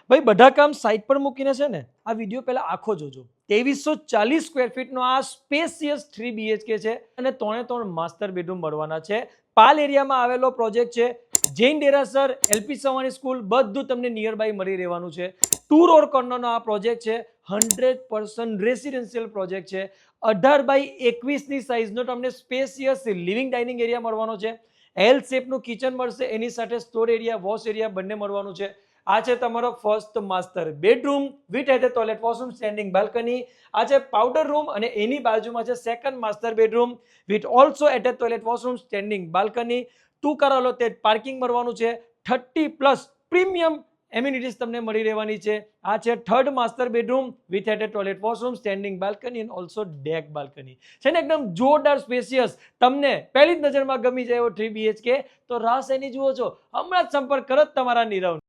ભાઈ બધા કામ સાઈડ પર મૂકીને છે ને આ વિડીયો પહેલા આખો જોજો. 2340 સ્ક્વેર ફીટનો આ સ્પેશિયસ 3 BHK છે અને 3 માસ્ટર બેડરૂમ મળવાના છે. પાલ એરિયામાં આવેલો પ્રોજેક્ટ છે. જૈન ડેરાસર, LP સવાણી સ્કૂલ બધું તમને નિયર બાય મળી રહેવાનું છે. 2 રોડ કોર્નરનો આ પ્રોજેક્ટ છે. 100% રેસિડેન્શિયલ પ્રોજેક્ટ છે. 18x21 ની સાઇઝનો તમને સ્પેશિયસ લિવિંગ ડાઇનિંગ એરિયા મળવાનો છે. એલ શેપનું કિચન મળશે, એની સાથે સ્ટોર એરિયા, વોશ એરિયા બંને મળવાનું છે. આ છે તમારો first master bedroom with attach toilet, washroom, standing balcony. આ છે પાવડર રૂમ અને એની બાજુમાં છે second master bedroom with also attach toilet, washroom, standing balcony. 2 car allotted parking મળવાનું છે. 30+ પ્રીમિયમ એમ્યુનિટીઝ તમને મળી રહેવાની છે. આ છે third master bedroom with attach toilet, washroom, standing balcony and also deck balcony. છે ને એકદમ જોરદાર સ્પેશિયસ. તમને પહેલી જ નજરમાં ગમી જાય એવો 3 BHK તો રાહ શેની જુઓ છો? હમણાં જ સંપર્ક કરો તમારા નીરવ.